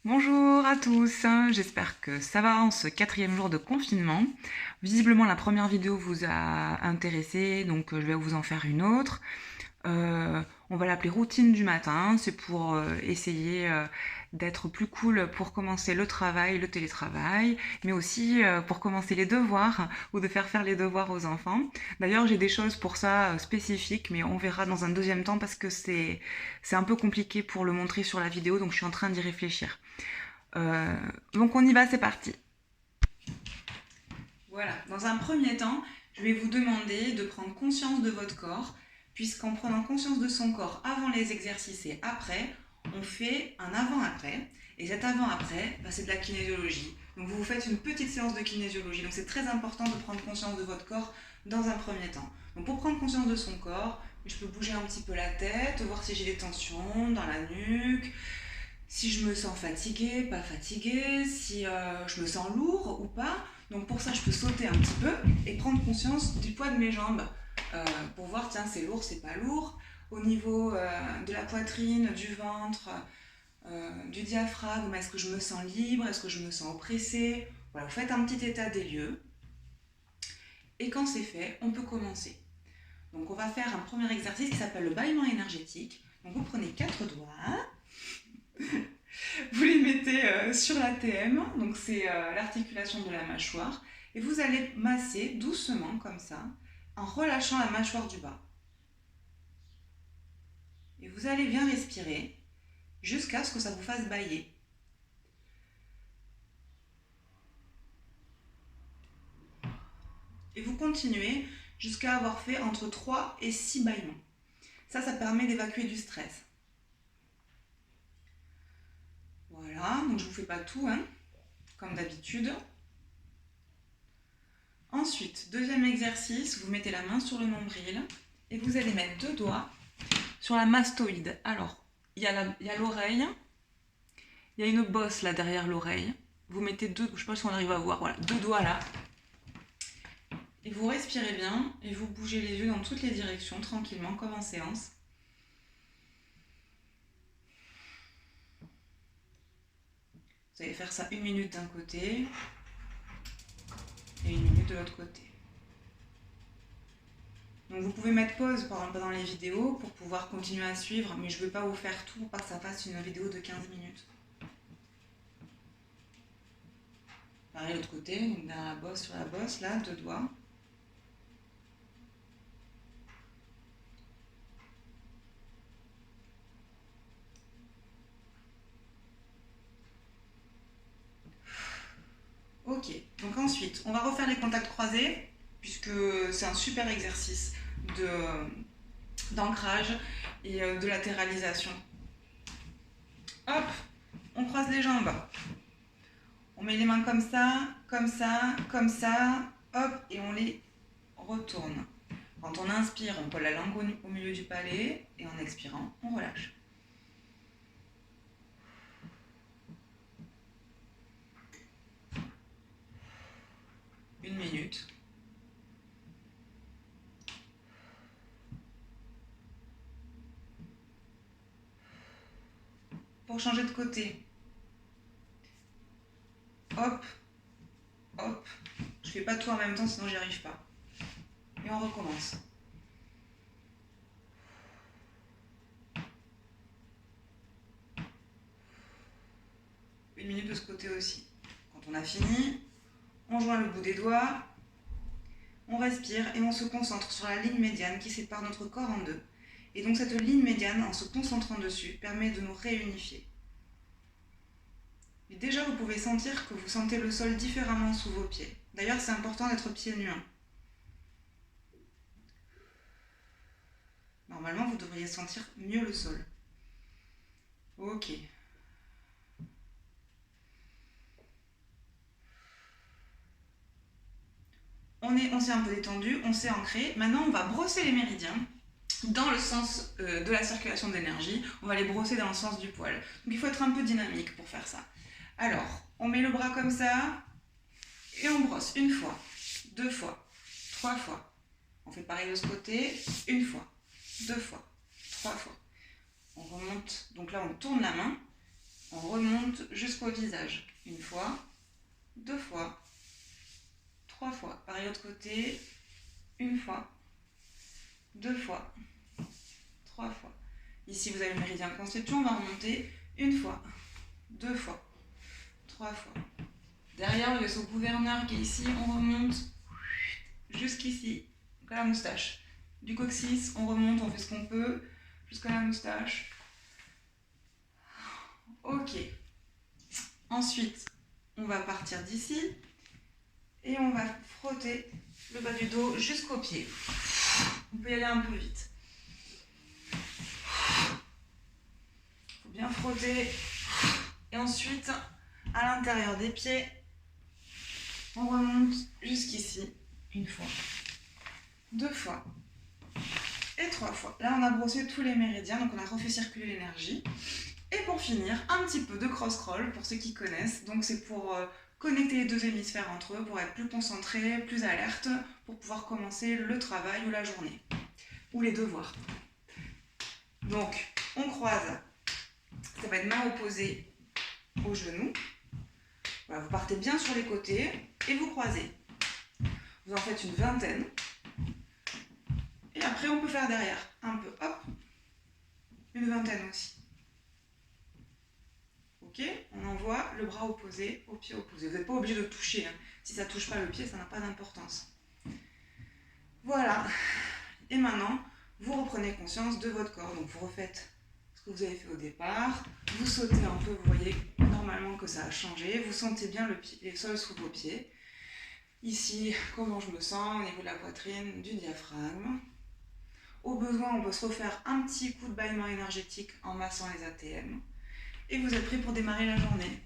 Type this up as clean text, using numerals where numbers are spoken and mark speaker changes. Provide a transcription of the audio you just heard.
Speaker 1: Bonjour à tous, j'espère que ça va en ce 4e jour de confinement. Visiblement la première vidéo vous a intéressé, donc je vais vous en faire une autre. On va l'appeler routine du matin, c'est pour essayer d'être plus cool pour commencer le travail, le télétravail, mais aussi pour commencer les devoirs ou de faire les devoirs aux enfants. D'ailleurs j'ai des choses pour ça spécifiques, mais on verra dans un deuxième temps parce que c'est un peu compliqué pour le montrer sur la vidéo, donc je suis en train d'y réfléchir. Euh, donc on y va, c'est parti. Voilà, dans un premier temps, je vais vous demander de prendre conscience de votre corps, puisqu'en prenant conscience de son corps avant les exercices et après, on fait un avant-après. Et cet avant-après, c'est de la kinésiologie. Donc vous faites une petite séance de kinésiologie. Donc c'est très important de prendre conscience de votre corps dans un premier temps. Donc pour prendre conscience de son corps, je peux bouger un petit peu la tête, voir si j'ai des tensions dans la nuque, si je me sens fatiguée, pas fatiguée, si je me sens lourd ou pas. Donc pour ça, je peux sauter un petit peu et prendre conscience du poids de mes jambes pour voir, tiens, c'est lourd, c'est pas lourd. Au niveau de la poitrine, du ventre, du diaphragme, est-ce que je me sens libre, est-ce que je me sens oppressée. Voilà, vous faites un petit état des lieux. Et quand c'est fait, on peut commencer. Donc on va faire un premier exercice qui s'appelle le bâillement énergétique. Donc vous prenez 4 doigts. Vous les mettez sur l'ATM, donc c'est l'articulation de la mâchoire, et vous allez masser doucement comme ça, en relâchant la mâchoire du bas. Et vous allez bien respirer jusqu'à ce que ça vous fasse bâiller. Et vous continuez jusqu'à avoir fait entre 3 et 6 bâillements. Ça permet d'évacuer du stress. Voilà, donc je ne vous fais pas tout, comme d'habitude. Ensuite, deuxième exercice, vous mettez la main sur le nombril et vous allez mettre 2 doigts sur la mastoïde. Alors, il y a l'oreille, il y a une bosse là derrière l'oreille. Vous mettez 2, je ne sais pas si on arrive à voir, voilà, 2 doigts là. Et vous respirez bien et vous bougez les yeux dans toutes les directions tranquillement comme en séance. Vous allez faire ça 1 minute d'un côté et 1 minute de l'autre côté. Donc vous pouvez mettre pause pendant les vidéos pour pouvoir continuer à suivre, mais je ne veux pas vous faire tout pour pas que ça fasse une vidéo de 15 minutes. Pareil l'autre côté, donc derrière la bosse, sur la bosse, là, 2 doigts. Ok, donc ensuite, on va refaire les contacts croisés, puisque c'est un super exercice d'ancrage et de latéralisation. Hop, on croise les jambes. On met les mains comme ça, comme ça, comme ça, hop, et on les retourne. Quand on inspire, on colle la langue au milieu du palais, et en expirant, on relâche. Une minute. Pour changer de côté, hop, hop. Je fais pas tout en même temps, sinon j'y arrive pas. Et on recommence. Une minute de ce côté aussi. Quand on a fini, on joint le bout des doigts, on respire et on se concentre sur la ligne médiane qui sépare notre corps en deux. Et donc cette ligne médiane, en se concentrant dessus, permet de nous réunifier. Et déjà, vous pouvez sentir que vous sentez le sol différemment sous vos pieds. D'ailleurs, c'est important d'être pieds nus. Normalement, vous devriez sentir mieux le sol. Ok. On s'est un peu détendu, on s'est ancré. Maintenant, on va brosser les méridiens dans le sens de la circulation d'énergie. On va les brosser dans le sens du poil. Donc il faut être un peu dynamique pour faire ça. Alors, on met le bras comme ça et on brosse 1 fois, 2 fois, 3 fois. On fait pareil de ce côté, 1 fois, 2 fois, 3 fois. On remonte, donc là on tourne la main, On remonte jusqu'au visage. Une fois, 2 fois, 3 fois. Pareil, l'autre côté. Une fois, 2 fois, 3 fois. Ici, vous avez le méridien conceptuel. On va remonter une fois, 2 fois, 3 fois. Derrière le vaisseau gouverneur qui est ici, on remonte jusqu'ici, jusqu'à la moustache. Du coccyx, on remonte, on fait ce qu'on peut, jusqu'à la moustache. Ok. Ensuite, on va partir d'ici et on va frotter le bas du dos jusqu'aux pieds. On peut y aller un peu vite. Il faut bien frotter. Et ensuite, à l'intérieur des pieds, on remonte jusqu'ici. Une fois, 2 fois et 3 fois. Là, on a brossé tous les méridiens, donc on a refait circuler l'énergie. Et pour finir, un petit peu de cross-scroll pour ceux qui connaissent. Donc c'est pour connecter les deux hémisphères entre eux, pour être plus concentré, plus alerte, pour pouvoir commencer le travail ou la journée, ou les devoirs. Donc, on croise. Ça va être main opposée aux genoux. Voilà, vous partez bien sur les côtés et vous croisez. Vous en faites une vingtaine. Et après, on peut faire derrière. Un peu, hop. Une vingtaine aussi. Ok, on envoie le bras opposé au pied opposé. Vous n'êtes pas obligé de toucher. Hein. Si ça ne touche pas le pied, ça n'a pas d'importance. Voilà. Et maintenant, vous reprenez conscience de votre corps. Donc, vous refaites ce que vous avez fait au départ. Vous sautez un peu. Vous voyez normalement que ça a changé. Vous sentez bien le sol sous vos pieds. Ici, comment je me sens au niveau de la poitrine, du diaphragme. Au besoin, on peut se refaire un petit coup de bâillement énergétique en massant les ATM. Et vous êtes prêts pour démarrer la journée.